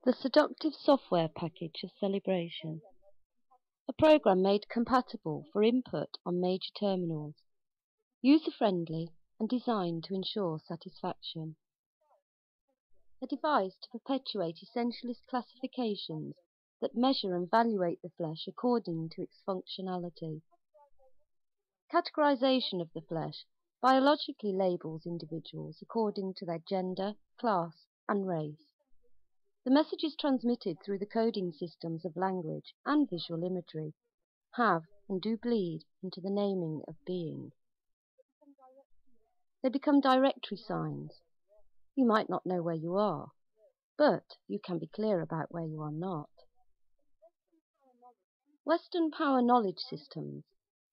The seductive software package of Celebration, a program made compatible for input on major terminals, user-friendly and designed to ensure satisfaction. A device to perpetuate essentialist classifications that measure and evaluate the flesh according to its functionality. Categorization of the flesh biologically labels individuals according to their gender, class, and race. The messages transmitted through the coding systems of language and visual imagery have and do bleed into the naming of being. They become directory signs. You might not know where you are, but you can be clear about where you are not. Western power knowledge systems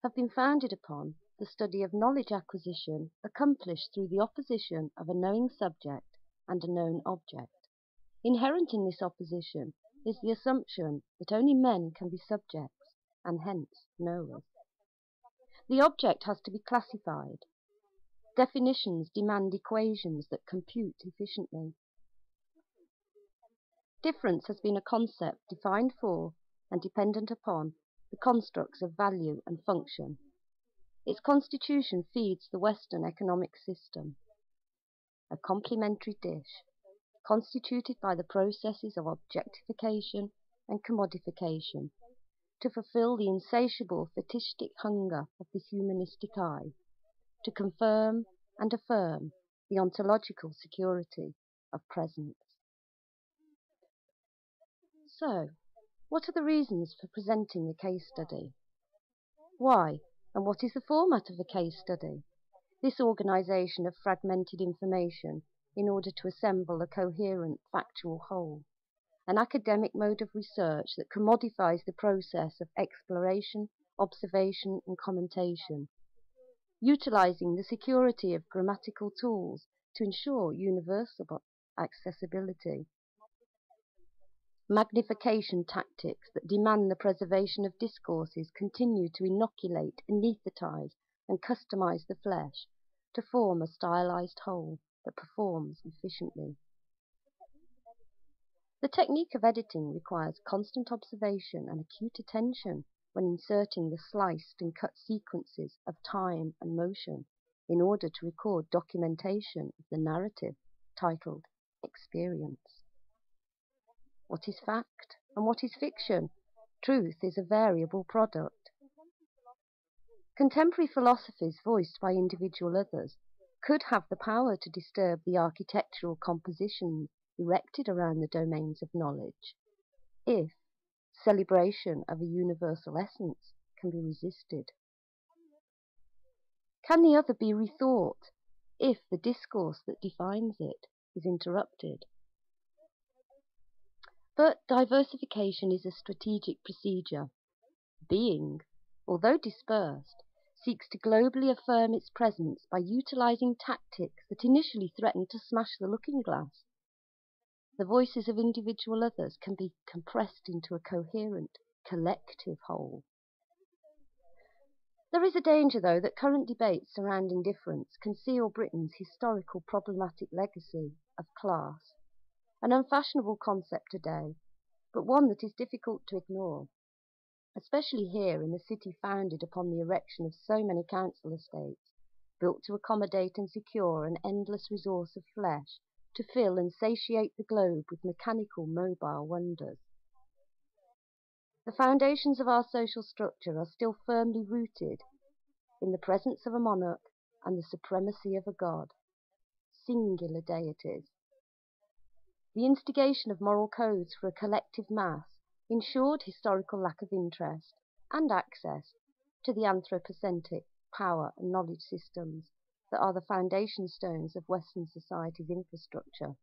have been founded upon the study of knowledge acquisition accomplished through the opposition of a knowing subject and a known object. Inherent in this opposition is the assumption that only men can be subjects, and hence knowers. The object has to be classified. Definitions demand equations that compute efficiently. Difference has been a concept defined for and dependent upon the constructs of value and function. Its constitution feeds the Western economic system. A complementary dish, constituted by the processes of objectification and commodification, to fulfill the insatiable fetishistic hunger of the humanistic eye, to confirm and affirm the ontological security of presence. So, what are the reasons for presenting a case study? Why, and what is the format of a case study? This organisation of fragmented information in order to assemble a coherent factual whole. An academic mode of research that commodifies the process of exploration, observation and commentation, utilising the security of grammatical tools to ensure universal accessibility. Magnification tactics that demand the preservation of discourses continue to inoculate, anaesthetise and customise the flesh to form a stylised whole that performs efficiently. The technique of editing requires constant observation and acute attention when inserting the sliced and cut sequences of time and motion in order to record documentation of the narrative titled Experience. What is fact and what is fiction? Truth is a variable product. Contemporary philosophies voiced by individual others could have the power to disturb the architectural compositions erected around the domains of knowledge, if celebration of a universal essence can be resisted. Can the other be rethought if the discourse that defines it is interrupted? But diversification is a strategic procedure. Being, although dispersed, seeks to globally affirm its presence by utilising tactics that initially threaten to smash the looking glass. The voices of individual others can be compressed into a coherent, collective whole. There is a danger, though, that current debates surrounding difference conceal Britain's historical problematic legacy of class, an unfashionable concept today, but one that is difficult to ignore, especially here in a city founded upon the erection of so many council estates, built to accommodate and secure an endless resource of flesh, to fill and satiate the globe with mechanical mobile wonders. The foundations of our social structure are still firmly rooted in the presence of a monarch and the supremacy of a god, singular deities. The instigation of moral codes for a collective mass ensured historical lack of interest and access to the anthropocentric power and knowledge systems that are the foundation stones of Western society's infrastructure.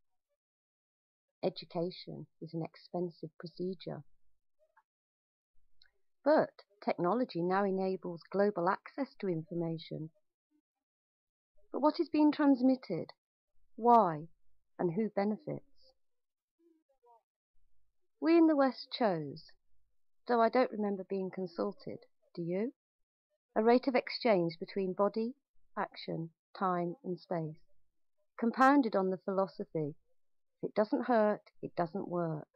Education is an expensive procedure. But technology now enables global access to information. But what is being transmitted? Why? And who benefits? We in the West chose, though I don't remember being consulted, do you? A rate of exchange between body, action, time and space, compounded on the philosophy If it doesn't hurt, it doesn't work.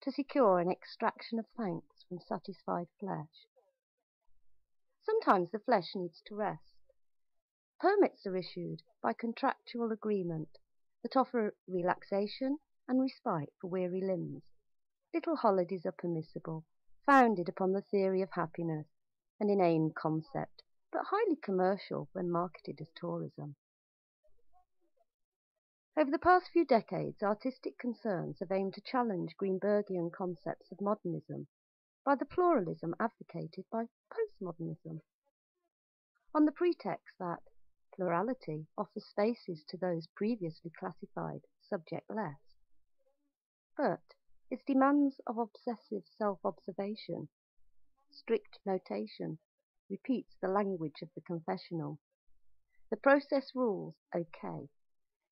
To secure an extraction of thanks from satisfied flesh. Sometimes the flesh needs to rest. Permits are issued by contractual agreement that offer relaxation and respite for weary limbs. Little holidays are permissible, founded upon the theory of happiness, an inane concept, but highly commercial when marketed as tourism. Over the past few decades, artistic concerns have aimed to challenge Greenbergian concepts of modernism by the pluralism advocated by postmodernism, on the pretext that plurality offers spaces to those previously classified subject-less. But its demands of obsessive self-observation, strict notation, repeats the language of the confessional. The process rules, okay.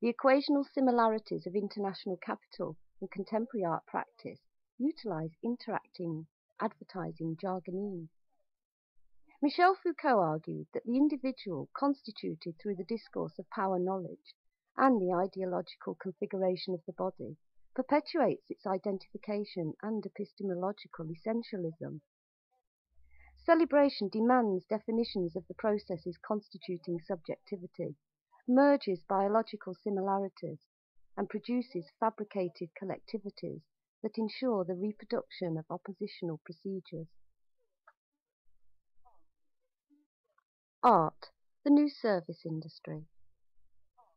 The equational similarities of international capital and contemporary art practice utilize interacting advertising jargonese. Michel Foucault argued that the individual, constituted through the discourse of power knowledge and the ideological configuration of the body, perpetuates its identification and epistemological essentialism. Celebration demands definitions of the processes constituting subjectivity, merges biological similarities, and produces fabricated collectivities that ensure the reproduction of oppositional procedures. Art, the new service industry.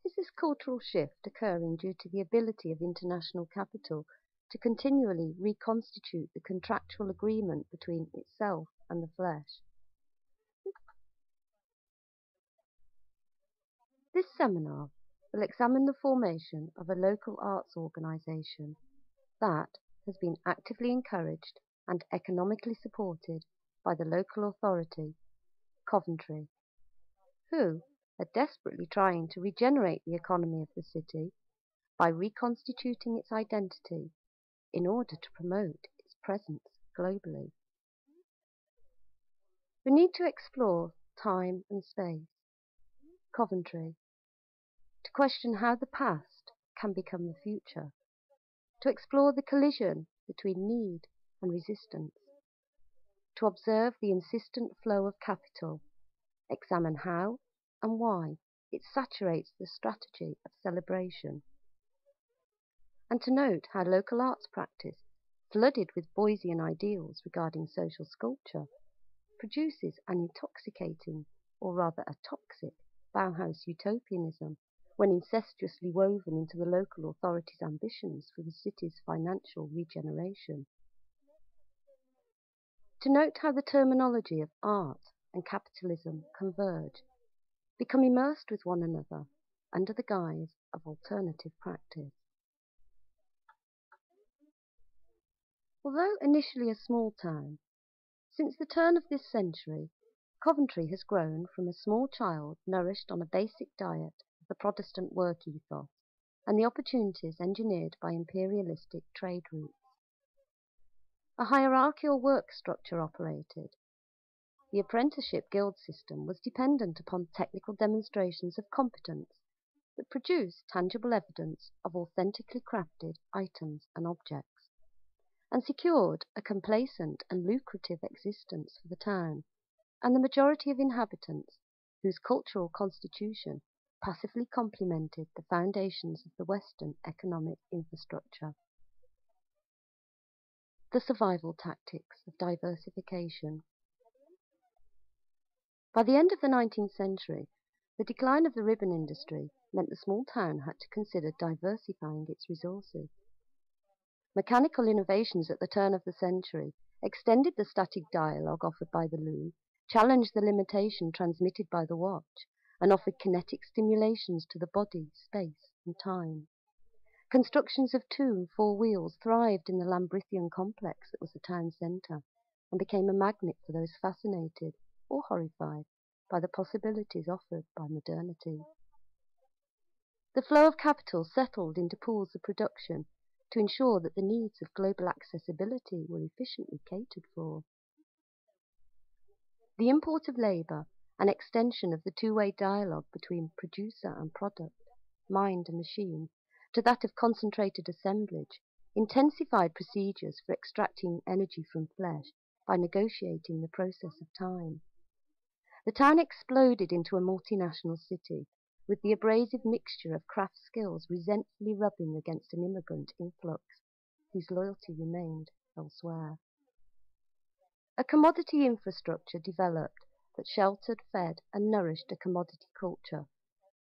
Is this cultural shift occurring due to the ability of international capital to continually reconstitute the contractual agreement between itself and the flesh? This seminar will examine the formation of a local arts organisation that has been actively encouraged and economically supported by the local authority, Coventry, who are desperately trying to regenerate the economy of the city by reconstituting its identity in order to promote its presence globally. We need to explore time and space, Coventry, to question how the past can become the future, to explore the collision between need and resistance, to observe the insistent flow of capital, examine how and why it saturates the strategy of celebration, and to note how local arts practice, flooded with Boysian ideals regarding social sculpture, produces an intoxicating, or rather a toxic, Bauhaus utopianism when incestuously woven into the local authorities' ambitions for the city's financial regeneration. To note how the terminology of art and capitalism converge, become immersed with one another under the guise of alternative practice. Although initially a small town, since the turn of this century, Coventry has grown from a small child nourished on a basic diet of the Protestant work ethos and the opportunities engineered by imperialistic trade routes. A hierarchical work structure operated. The apprenticeship guild system was dependent upon technical demonstrations of competence that produced tangible evidence of authentically crafted items and objects, and secured a complacent and lucrative existence for the town and the majority of inhabitants, whose cultural constitution passively complemented the foundations of the Western economic infrastructure. The survival tactics of diversification. By the end of the 19th century, the decline of the ribbon industry meant the small town had to consider diversifying its resources. Mechanical innovations at the turn of the century extended the static dialogue offered by the loom, challenged the limitation transmitted by the watch, and offered kinetic stimulations to the body, space, and time. Constructions of 2 and 4 wheels thrived in the Lambrithian complex that was the town centre, and became a magnet for those fascinated or horrified by the possibilities offered by modernity. The flow of capital settled into pools of production to ensure that the needs of global accessibility were efficiently catered for. The import of labour and extension of the two-way dialogue between producer and product, mind and machine, to that of concentrated assemblage, intensified procedures for extracting energy from flesh by negotiating the process of time. The town exploded into a multinational city, with the abrasive mixture of craft skills resentfully rubbing against an immigrant influx whose loyalty remained elsewhere. A commodity infrastructure developed that sheltered, fed, and nourished a commodity culture,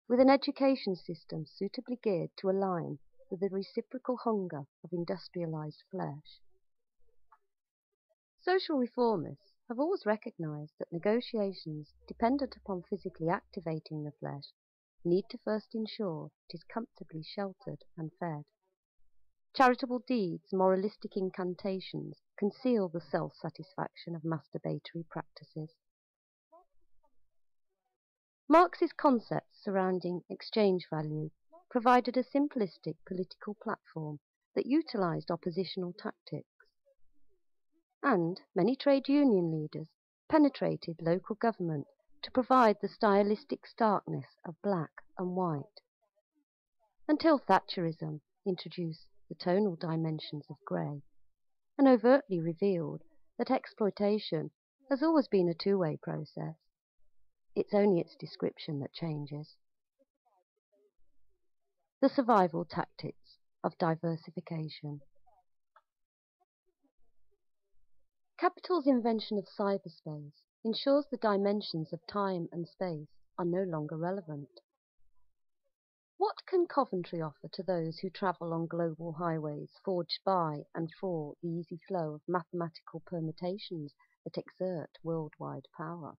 with an education system suitably geared to align with the reciprocal hunger of industrialized flesh. Social reformists have always recognized that negotiations dependent upon physically activating the flesh need to first ensure it is comfortably sheltered and fed. Charitable deeds, moralistic incantations conceal the self-satisfaction of masturbatory practices. Marx's concepts surrounding exchange value provided a simplistic political platform that utilized oppositional tactics. And many trade union leaders penetrated local government to provide the stylistic starkness of black and white, until Thatcherism introduced the tonal dimensions of grey and overtly revealed that exploitation has always been a two-way process. It's only its description that changes. The survival tactics of diversification. Capital's invention of cyberspace ensures the dimensions of time and space are no longer relevant. What can Coventry offer to those who travel on global highways forged by and for the easy flow of mathematical permutations that exert worldwide power?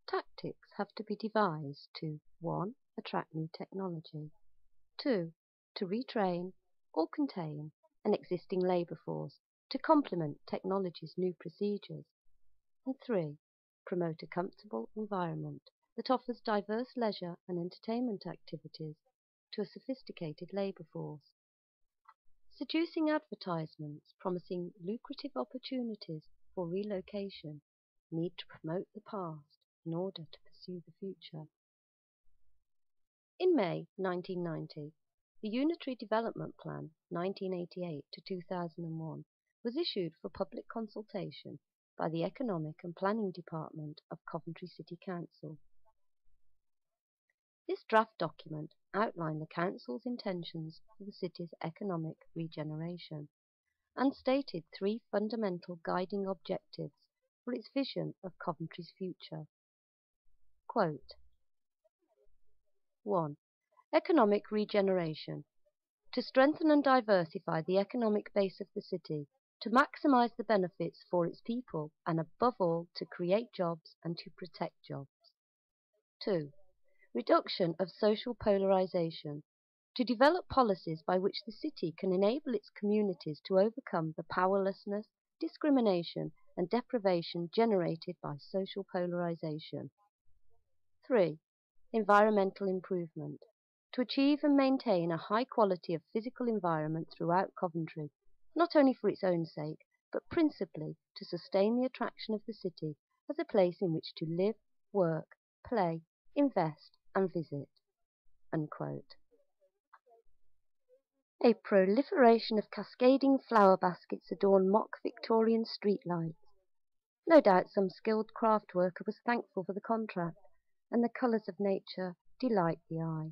Tactics have to be devised to 1. Attract new technology, 2. To retrain or contain an existing labour force to complement technology's new procedures, and 3. Promote a comfortable environment that offers diverse leisure and entertainment activities to a sophisticated labour force. Seducing advertisements promising lucrative opportunities for relocation need to promote the past in order to pursue the future. In May 1990, the Unitary Development Plan 1988 to 2001 was issued for public consultation by the Economic and Planning Department of Coventry City Council. This draft document outlined the Council's intentions for the city's economic regeneration and stated 3 fundamental guiding objectives for its vision of Coventry's future. Quote, 1. Economic regeneration. To strengthen and diversify the economic base of the city, to maximise the benefits for its people, and above all, to create jobs and to protect jobs. 2. Reduction of social polarisation. To develop policies by which the city can enable its communities to overcome the powerlessness, discrimination and deprivation generated by social polarisation. 3. Environmental improvement. To achieve and maintain a high quality of physical environment throughout Coventry, not only for its own sake, but principally to sustain the attraction of the city as a place in which to live, work, play, invest and visit. Unquote. A proliferation of cascading flower baskets adorn mock Victorian streetlights. No doubt some skilled craft worker was thankful for the contract, and the colours of nature delight the eye.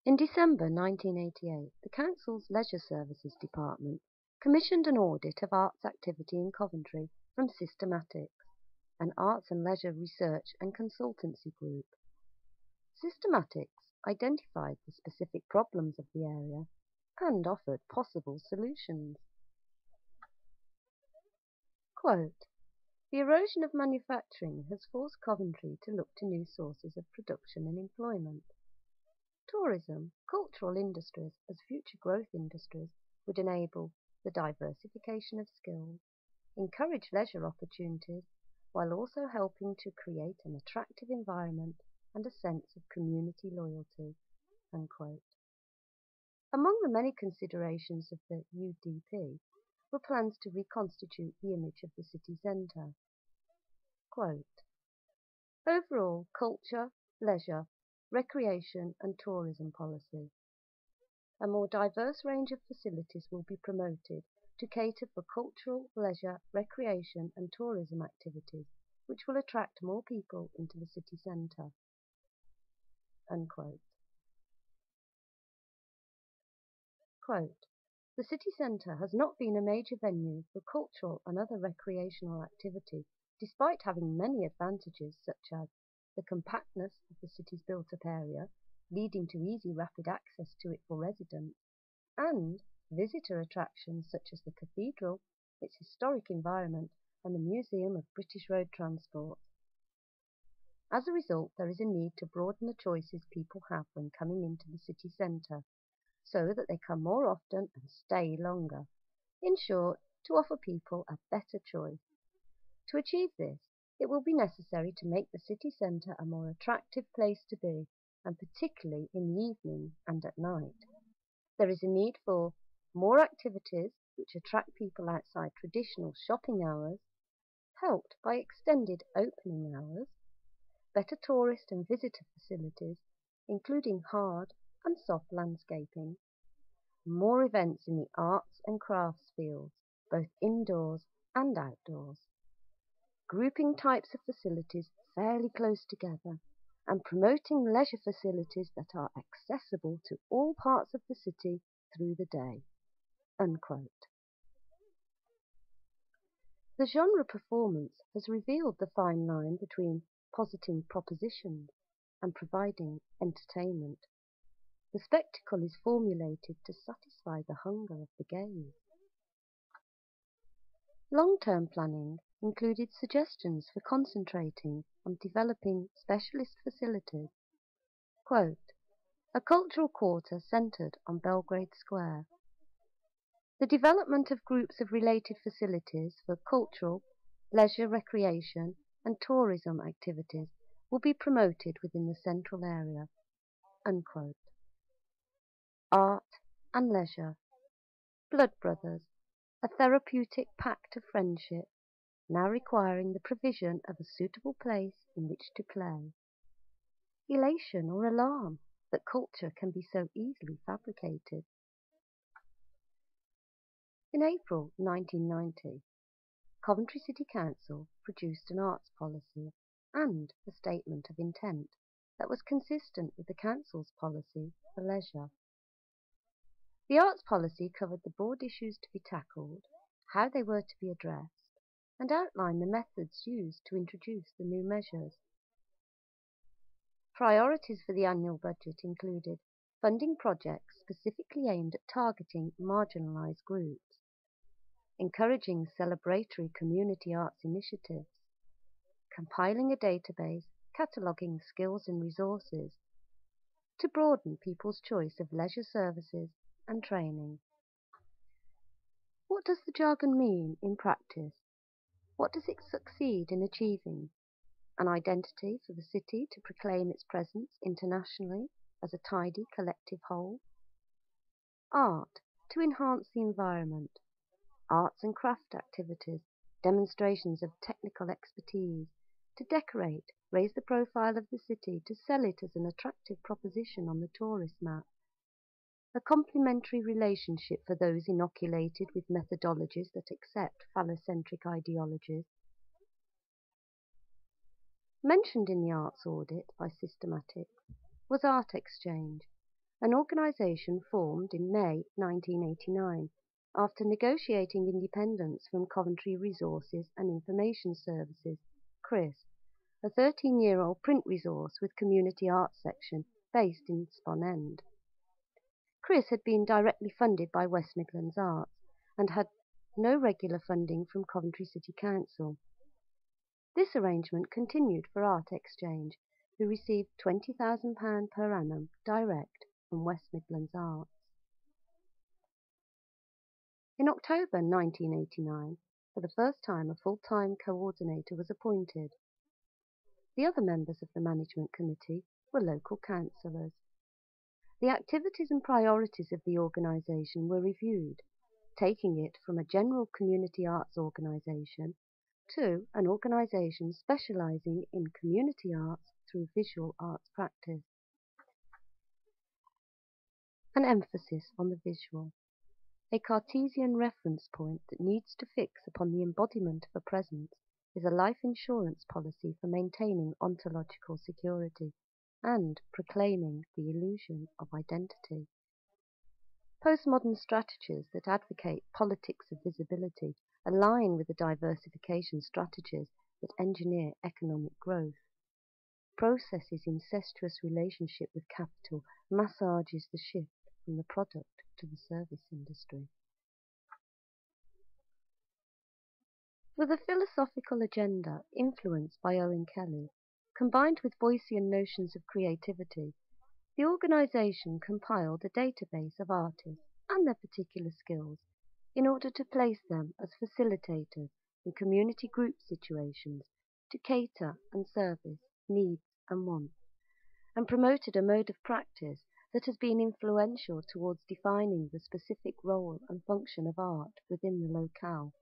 In December 1988, the Council's Leisure Services Department commissioned an audit of arts activity in Coventry from Systematics, an arts and leisure research and consultancy group. Systematics identified the specific problems of the area and offered possible solutions. Quote, the erosion of manufacturing has forced Coventry to look to new sources of production and employment. Tourism, cultural industries as future growth industries would enable the diversification of skills, encourage leisure opportunities, while also helping to create an attractive environment and a sense of community loyalty. Unquote. Among the many considerations of the UDP were plans to reconstitute the image of the city centre. Quote, overall, culture, leisure recreation and tourism policy. A more diverse range of facilities will be promoted to cater for cultural, leisure, recreation and tourism activities which will attract more people into the city centre." Unquote. Quote, "The city centre has not been a major venue for cultural and other recreational activity, despite having many advantages such as the compactness of the city's built-up area, leading to easy rapid access to it for residents, and visitor attractions such as the cathedral, its historic environment, and the Museum of British Road Transport. As a result, there is a need to broaden the choices people have when coming into the city centre, so that they come more often and stay longer. In short, to offer people a better choice. To achieve this, it will be necessary to make the city centre a more attractive place to be, and particularly in the evening and at night. There is a need for more activities which attract people outside traditional shopping hours, helped by extended opening hours, better tourist and visitor facilities, including hard and soft landscaping, more events in the arts and crafts fields, both indoors and outdoors, grouping types of facilities fairly close together, and promoting leisure facilities that are accessible to all parts of the city through the day." Unquote. The genre performance has revealed the fine line between positing propositions and providing entertainment. The spectacle is formulated to satisfy the hunger of the gaze. Long-term planning included suggestions for concentrating on developing specialist facilities. Quote, "A cultural quarter centred on Belgrade Square. The development of groups of related facilities for cultural, leisure, recreation and tourism activities will be promoted within the central area." Unquote. Art and leisure. Blood Brothers, a therapeutic pact of friendship, now requiring the provision of a suitable place in which to play. Elation or alarm that culture can be so easily fabricated. In April 1990, Coventry City Council produced an arts policy and a statement of intent that was consistent with the council's policy for leisure. The arts policy covered the broad issues to be tackled, how they were to be addressed, and outlined the methods used to introduce the new measures. Priorities for the annual budget included funding projects specifically aimed at targeting marginalised groups, encouraging celebratory community arts initiatives, compiling a database cataloguing skills and resources to broaden people's choice of leisure services and training. What does the jargon mean in practice? What does it succeed in achieving? An identity for the city to proclaim its presence internationally as a tidy collective whole? Art to enhance the environment. Arts and craft activities, demonstrations of technical expertise, to decorate, raise the profile of the city, to sell it as an attractive proposition on the tourist map. A complementary relationship for those inoculated with methodologies that accept phallocentric ideologies. Mentioned in the arts audit by Systematic was Art Exchange, an organisation formed in May 1989 after negotiating independence from Coventry Resources and Information Services, CRIS, a 13-year-old print resource with community arts section based in Spon End. CRIS had been directly funded by West Midlands Arts and had no regular funding from Coventry City Council. This arrangement continued for Art Exchange, who received £20,000 per annum direct from West Midlands Arts. In October 1989, for the first time a full-time coordinator was appointed. The other members of the management committee were local councillors. The activities and priorities of the organisation were reviewed, taking it from a general community arts organisation to an organisation specialising in community arts through visual arts practice. An emphasis on the visual, a Cartesian reference point that needs to fix upon the embodiment of a presence, is a life insurance policy for maintaining ontological security and proclaiming the illusion of identity. Postmodern strategies that advocate politics of visibility align with the diversification strategies that engineer economic growth. Process's incestuous relationship with capital massages the shift from the product to the service industry. With a philosophical agenda influenced by Owen Kelly, combined with Boycean notions of creativity, the organisation compiled a database of artists and their particular skills in order to place them as facilitators in community group situations to cater and service needs and wants, and promoted a mode of practice that has been influential towards defining the specific role and function of art within the locale.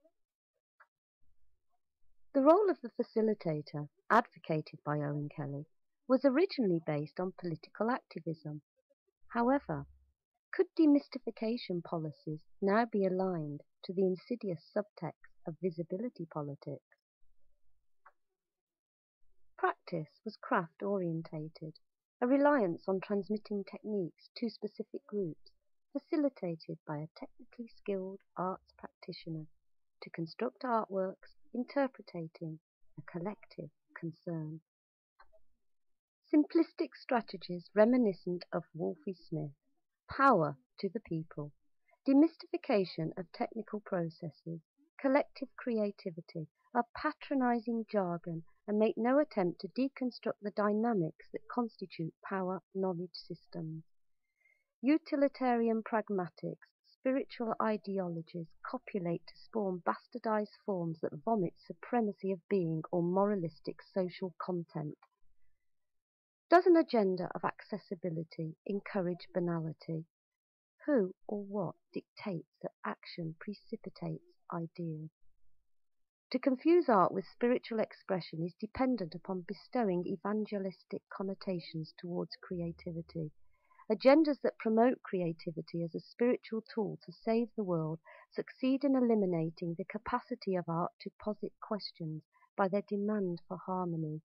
The role of the facilitator, advocated by Owen Kelly, was originally based on political activism. However, could demystification policies now be aligned to the insidious subtext of visibility politics? Practice was craft-orientated, a reliance on transmitting techniques to specific groups, facilitated by a technically skilled arts practitioner to construct artworks interpreting a collective concern. Simplistic strategies reminiscent of Wolfie Smith, power to the people, demystification of technical processes, collective creativity, are patronizing jargon and make no attempt to deconstruct the dynamics that constitute power knowledge systems. Utilitarian pragmatics, spiritual ideologies copulate to spawn bastardized forms that vomit supremacy of being or moralistic social content. Does an agenda of accessibility encourage banality? Who or what dictates that action precipitates ideas? To confuse art with spiritual expression is dependent upon bestowing evangelistic connotations towards creativity. Agendas that promote creativity as a spiritual tool to save the world succeed in eliminating the capacity of art to posit questions by their demand for harmony.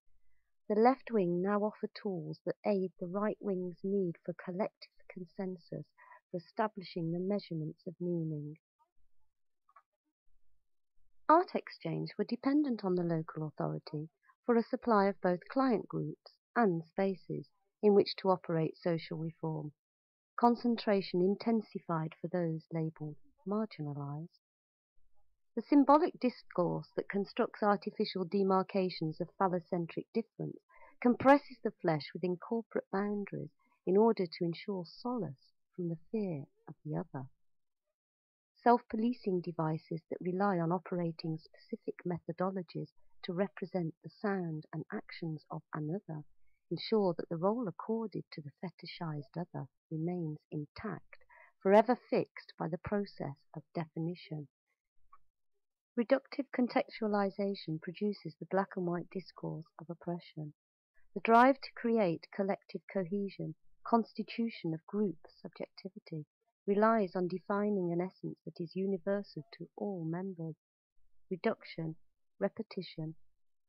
The left wing now offer tools that aid the right wing's need for collective consensus for establishing the measurements of meaning. Art exchange were dependent on the local authority for a supply of both client groups and spaces in which to operate social reform. Concentration intensified for those labelled marginalised. The symbolic discourse that constructs artificial demarcations of phallocentric difference compresses the flesh within corporate boundaries in order to ensure solace from the fear of the other. Self-policing devices that rely on operating specific methodologies to represent the sound and actions of another ensure that the role accorded to the fetishized other remains intact, forever fixed by the process of definition. Reductive contextualization produces the black and white discourse of oppression. The drive to create collective cohesion, constitution of group subjectivity, relies on defining an essence that is universal to all members. Reduction, repetition,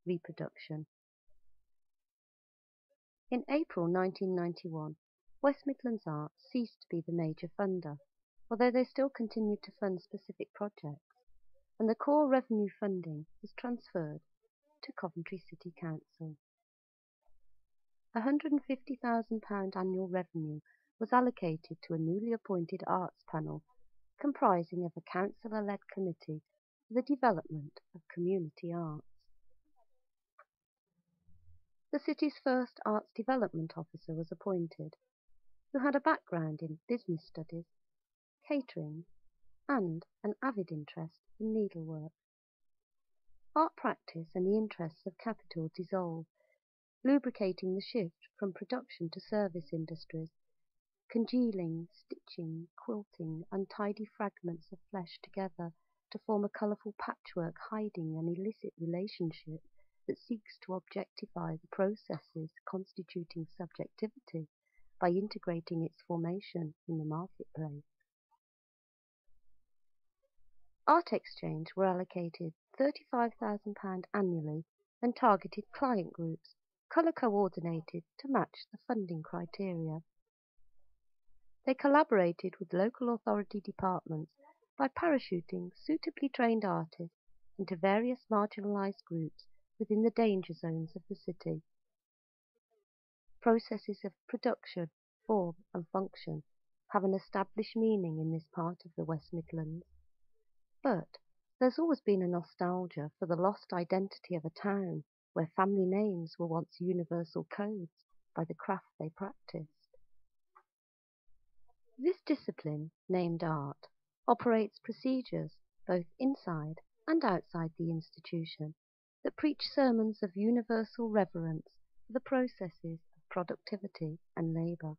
reproduction. In April 1991, West Midlands Arts ceased to be the major funder, although they still continued to fund specific projects, and the core revenue funding was transferred to Coventry City Council. £150,000 annual revenue was allocated to a newly appointed arts panel comprising of a councillor-led committee for the development of community arts. The city's first arts development officer was appointed, who had a background in business studies, catering, and an avid interest in needlework. Art practice and the interests of capital dissolved, lubricating the shift from production to service industries. Congealing, stitching, quilting untidy fragments of flesh together to form a colourful patchwork hiding an illicit relationship that seeks to objectify the processes constituting subjectivity by integrating its formation in the marketplace. Art Exchange were allocated £35,000 annually and targeted client groups, colour coordinated to match the funding criteria. They collaborated with local authority departments by parachuting suitably trained artists into various marginalised groups within the danger zones of the city. Processes of production, form and function have an established meaning in this part of the West Midlands, but there's always been a nostalgia for the lost identity of a town where family names were once universal codes by the craft they practiced. This discipline, named art, operates procedures both inside and outside the institution that preach sermons of universal reverence for the processes of productivity and labour.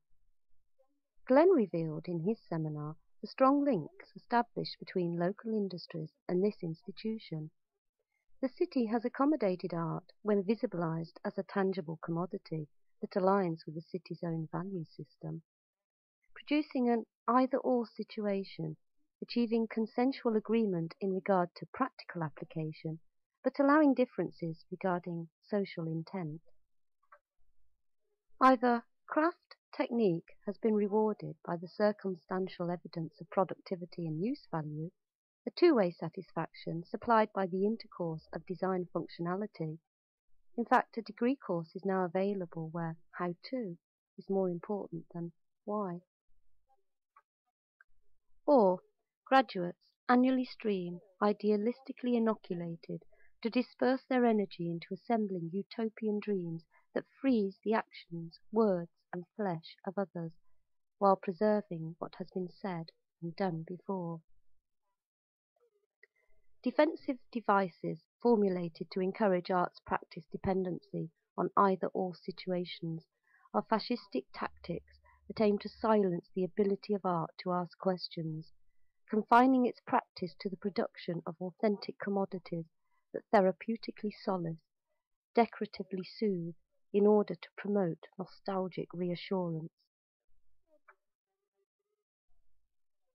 Glenn revealed in his seminar the strong links established between local industries and this institution. The city has accommodated art when visibilised as a tangible commodity that aligns with the city's own value system, producing an either-or situation, achieving consensual agreement in regard to practical application, but allowing differences regarding social intent. Either craft technique has been rewarded by the circumstantial evidence of productivity and use value, a two-way satisfaction supplied by the intercourse of design functionality. In fact, a degree course is now available where how-to is more important than why. Or graduates annually stream, idealistically inoculated, to disperse their energy into assembling utopian dreams that freeze the actions, words and flesh of others, while preserving what has been said and done before. Defensive devices formulated to encourage arts practice dependency on either-or situations are fascistic tactics that aim to silence the ability of art to ask questions, confining its practice to the production of authentic commodities that therapeutically solace, decoratively soothe, in order to promote nostalgic reassurance.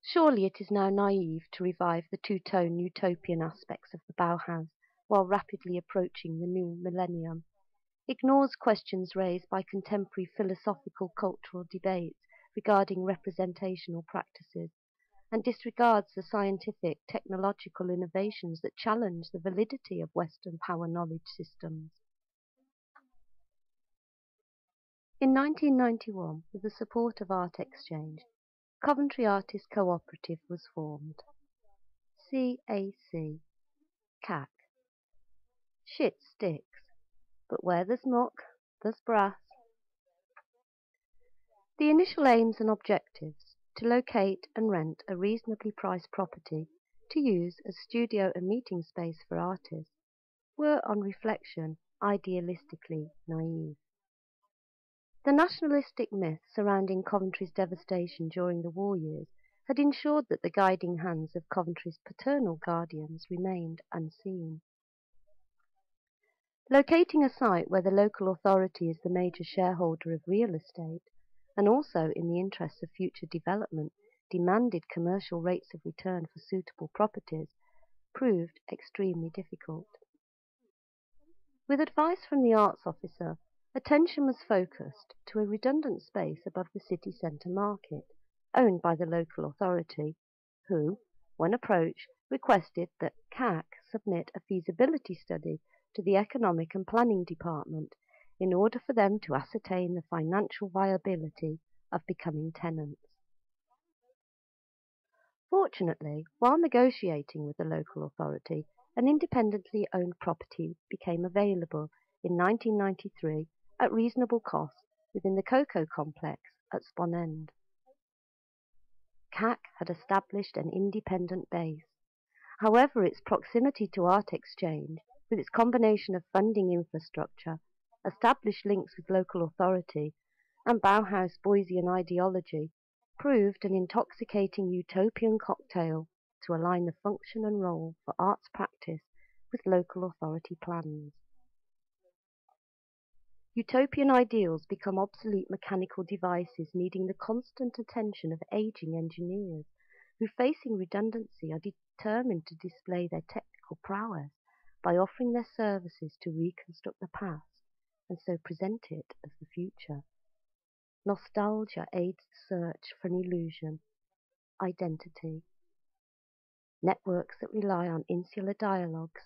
Surely it is now naive to revive the two-tone utopian aspects of the Bauhaus while rapidly approaching the new millennium, ignores questions raised by contemporary philosophical cultural debates regarding representational practices, and disregards the scientific, technological innovations that challenge the validity of Western power knowledge systems. In 1991, with the support of Art Exchange, Coventry Artists Cooperative was formed. CAC. CAC. Shit sticks, but where there's muck, there's brass. The initial aims and objectives, to locate and rent a reasonably priced property to use as studio and meeting space for artists, were on reflection idealistically naive. The nationalistic myth surrounding Coventry's devastation during the war years had ensured that the guiding hands of Coventry's paternal guardians remained unseen. Locating a site where the local authority is the major shareholder of real estate, and also in the interests of future development demanded commercial rates of return for suitable properties, proved extremely difficult. With advice from the arts officer, attention was focused to a redundant space above the city centre market, owned by the local authority, who, when approached, requested that CAC submit a feasibility study to the Economic and Planning Department in order for them to ascertain the financial viability of becoming tenants. Fortunately, while negotiating with the local authority, an independently owned property became available in 1993 at reasonable cost within the Cocoa Complex at Spon End. CAC had established an independent base. However, its proximity to Art Exchange, with its combination of funding infrastructure, established links with local authority, and Bauhaus Boysian ideology, proved an intoxicating utopian cocktail to align the function and role for arts practice with local authority plans. Utopian ideals become obsolete mechanical devices needing the constant attention of aging engineers who, facing redundancy, are determined to display their technical prowess by offering their services to reconstruct the past and so present it as the future. Nostalgia aids the search for an illusion, identity. Networks that rely on insular dialogues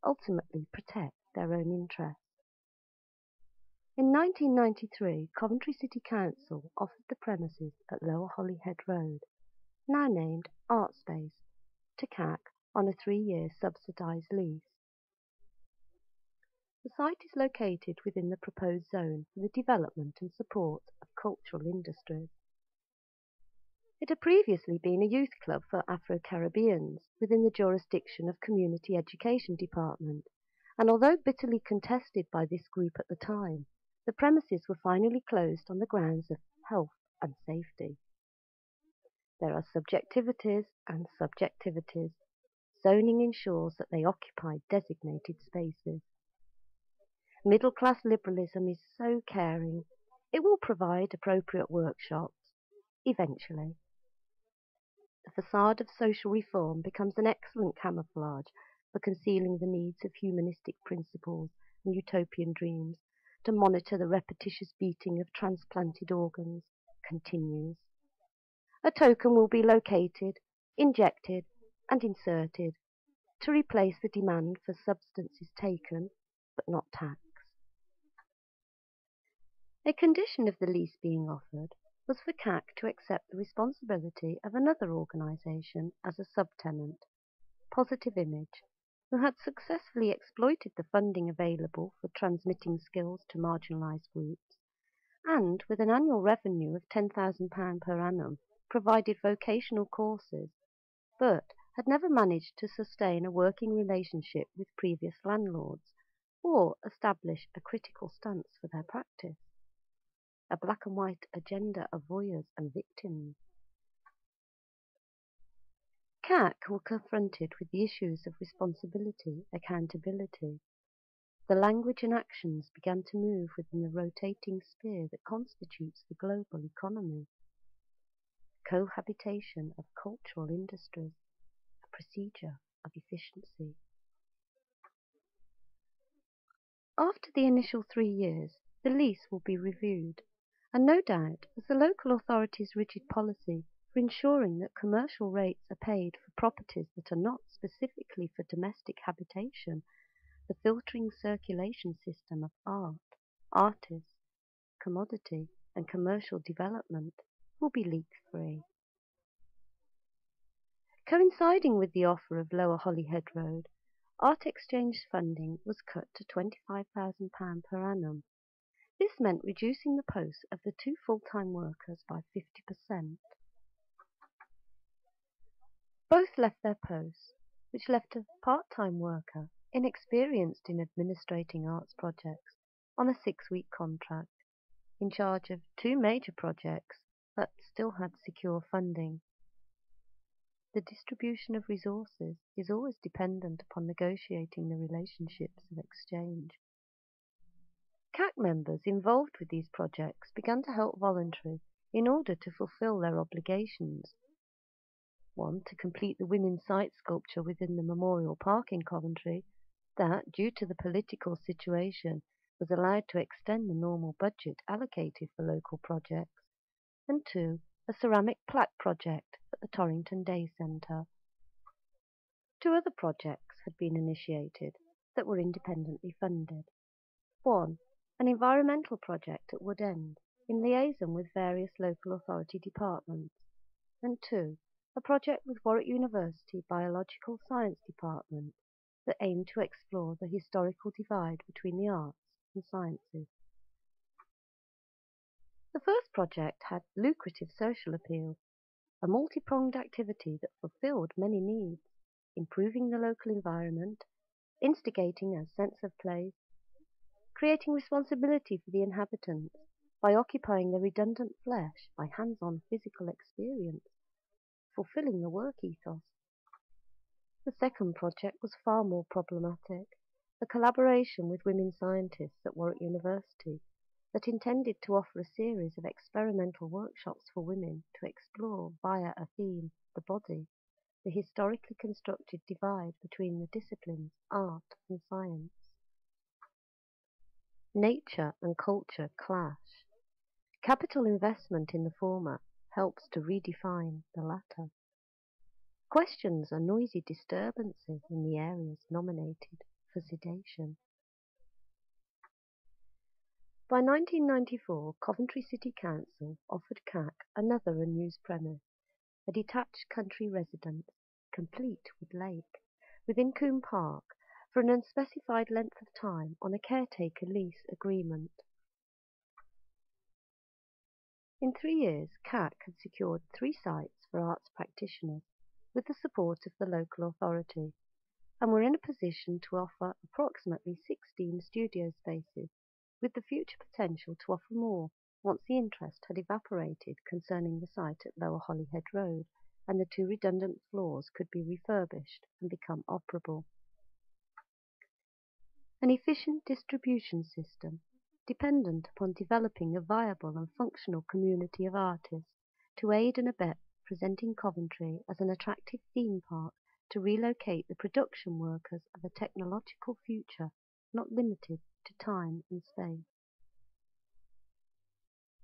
ultimately protect their own interests. In 1993, Coventry City Council offered the premises at Lower Holyhead Road, now named Art Space, to CAC on a 3-year subsidised lease. The site is located within the proposed zone for the development and support of cultural industries. It had previously been a youth club for Afro-Caribbeans within the jurisdiction of Community Education Department, and although bitterly contested by this group at the time, the premises were finally closed on the grounds of health and safety. There are subjectivities and subjectivities. Zoning ensures that they occupy designated spaces. Middle-class liberalism is so caring, it will provide appropriate workshops, eventually. The facade of social reform becomes an excellent camouflage for concealing the needs of humanistic principles and utopian dreams. To monitor the repetitious beating of transplanted organs continues. A token will be located, injected, and inserted to replace the demand for substances taken but not taxed. A condition of the lease being offered was for CAC to accept the responsibility of another organisation as a subtenant, Positive Image, who had successfully exploited the funding available for transmitting skills to marginalised groups, and with an annual revenue of £10,000 per annum, provided vocational courses, but had never managed to sustain a working relationship with previous landlords, or establish a critical stance for their practice. A black and white agenda of voyeurs and victims. CAC were confronted with the issues of responsibility, accountability. The language and actions began to move within the rotating sphere that constitutes the global economy. Cohabitation of cultural industries, a procedure of efficiency. After the initial 3 years, the lease will be reviewed, and no doubt, as the local authorities' rigid policy for ensuring that commercial rates are paid for properties that are not specifically for domestic habitation, the filtering circulation system of art, artists, commodity, and commercial development will be leak-free. Coinciding with the offer of Lower Holyhead Road, Art Exchange funding was cut to £25,000 per annum. This meant reducing the posts of the 2 full-time workers by 50%. Both left their posts, which left a part-time worker, inexperienced in administrating arts projects, on a 6-week contract, in charge of 2 major projects that still had secure funding. The distribution of resources is always dependent upon negotiating the relationships of exchange. CAC members involved with these projects began to help voluntarily in order to fulfil their obligations. One, to complete the women's site sculpture within the Memorial Park in Coventry, that, due to the political situation, was allowed to extend the normal budget allocated for local projects, and 2, a ceramic plaque project at the Torrington Day Centre. 2 other projects had been initiated that were independently funded. 1, an environmental project at Wood End, in liaison with various local authority departments, and 2, a project with Warwick University Biological Science Department that aimed to explore the historical divide between the arts and sciences. The first project had lucrative social appeal, a multi-pronged activity that fulfilled many needs, improving the local environment, instigating a sense of place, creating responsibility for the inhabitants by occupying the redundant flesh by hands-on physical experience, fulfilling the work ethos. The second project was far more problematic, a collaboration with women scientists at Warwick University that intended to offer a series of experimental workshops for women to explore via a theme, the body, the historically constructed divide between the disciplines art and science. Nature and culture clash. Capital investment in the former helps to redefine the latter. Questions are noisy disturbances in the areas nominated for sedation. By 1994, Coventry City Council offered CAC another unused premise, a detached country residence, complete with lake, within Coombe Park, for an unspecified length of time on a caretaker lease agreement. In 3 years, CAC had secured 3 sites for arts practitioners with the support of the local authority, and were in a position to offer approximately 16 studio spaces, with the future potential to offer more once the interest had evaporated concerning the site at Lower Holyhead Road, and the 2 redundant floors could be refurbished and become operable. An efficient distribution system, dependent upon developing a viable and functional community of artists to aid and abet presenting Coventry as an attractive theme park to relocate the production workers of a technological future not limited to time and space.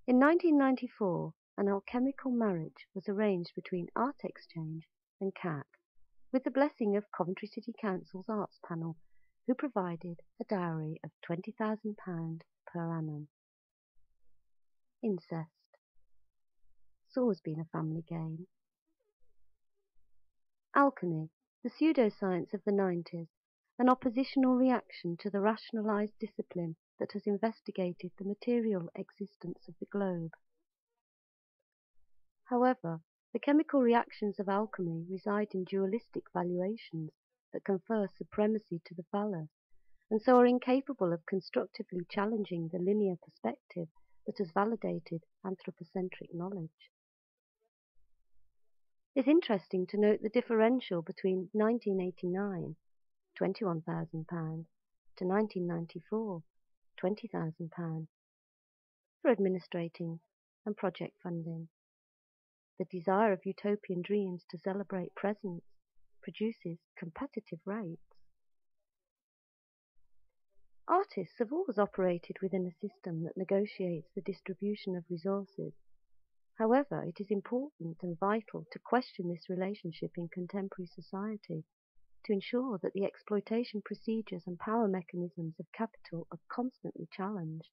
In 1994, an alchemical marriage was arranged between Art Exchange and CAC, with the blessing of Coventry City Council's Arts Panel, who provided a dowry of £20,000 per annum. Incest. It's always been a family game. Alchemy, the pseudoscience of the 90s, an oppositional reaction to the rationalized discipline that has investigated the material existence of the globe. However, the chemical reactions of alchemy reside in dualistic valuations that confer supremacy to the phallus, and so are incapable of constructively challenging the linear perspective that has validated anthropocentric knowledge. It's interesting to note the differential between 1989, £21,000, to 1994, £20,000, for administrating and project funding. The desire of utopian dreams to celebrate presence produces competitive rates. Artists have always operated within a system that negotiates the distribution of resources. However, it is important and vital to question this relationship in contemporary society to ensure that the exploitation procedures and power mechanisms of capital are constantly challenged.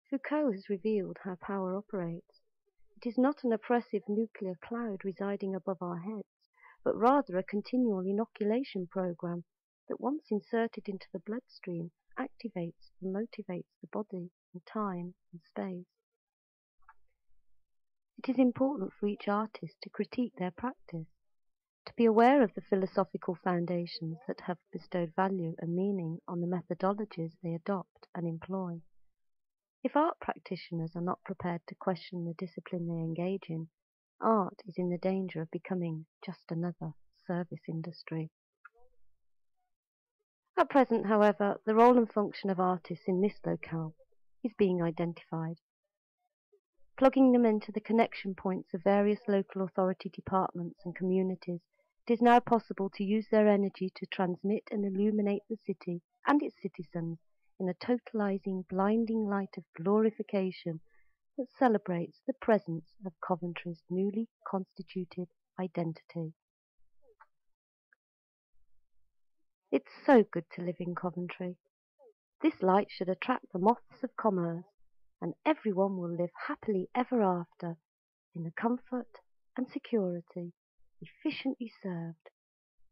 Foucault has revealed how power operates. It is not an oppressive nuclear cloud residing above our heads, but rather a continual inoculation program that, once inserted into the bloodstream, activates and motivates the body in time and space. It is important for each artist to critique their practice, to be aware of the philosophical foundations that have bestowed value and meaning on the methodologies they adopt and employ. If art practitioners are not prepared to question the discipline they engage in, art is in the danger of becoming just another service industry. At present, however, the role and function of artists in this locale is being identified. Plugging them into the connection points of various local authority departments and communities, it is now possible to use their energy to transmit and illuminate the city and its citizens in a totalizing, blinding light of glorification that celebrates the presence of Coventry's newly constituted identity. It's so good to live in Coventry. This light should attract the moths of commerce, and everyone will live happily ever after in the comfort and security efficiently served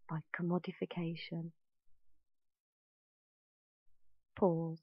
by commodification. Pause.